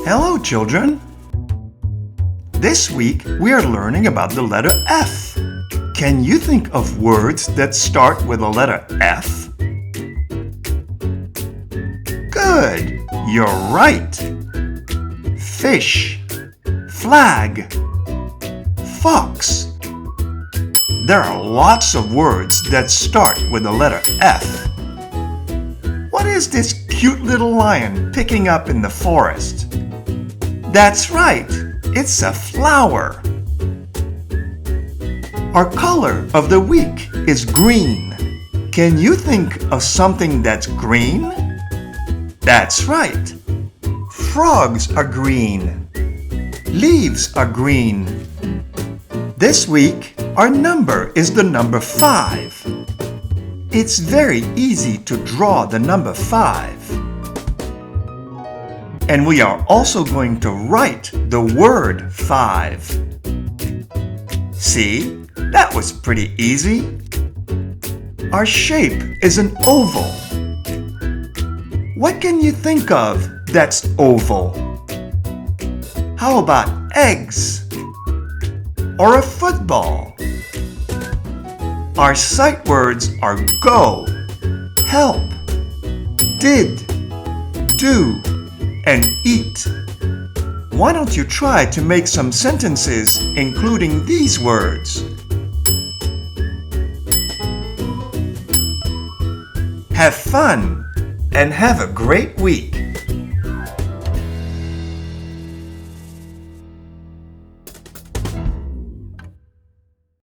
Hello, children! This week we are learning about the letter F. Can you think of words that start with the letter F? Good! You're right! Fish, flag, fox. There are lots of words that start with the letter F. What is this cute little lion picking up in the forest? That's right, it's a flower. Our color of the week is green. Can you think of something that's green? That's right. Frogs are green. Leaves are green. This week, our number is the number 5. It's very easy to draw the number 5. And we are also going to write the word 5. See, that was pretty easy. Our shape is an oval. What can you think of that's oval? How about eggs? Or a football? Our sight words are go, help, did, do, and eat. Why don't you try to make some sentences including these words? Have fun and have a great week!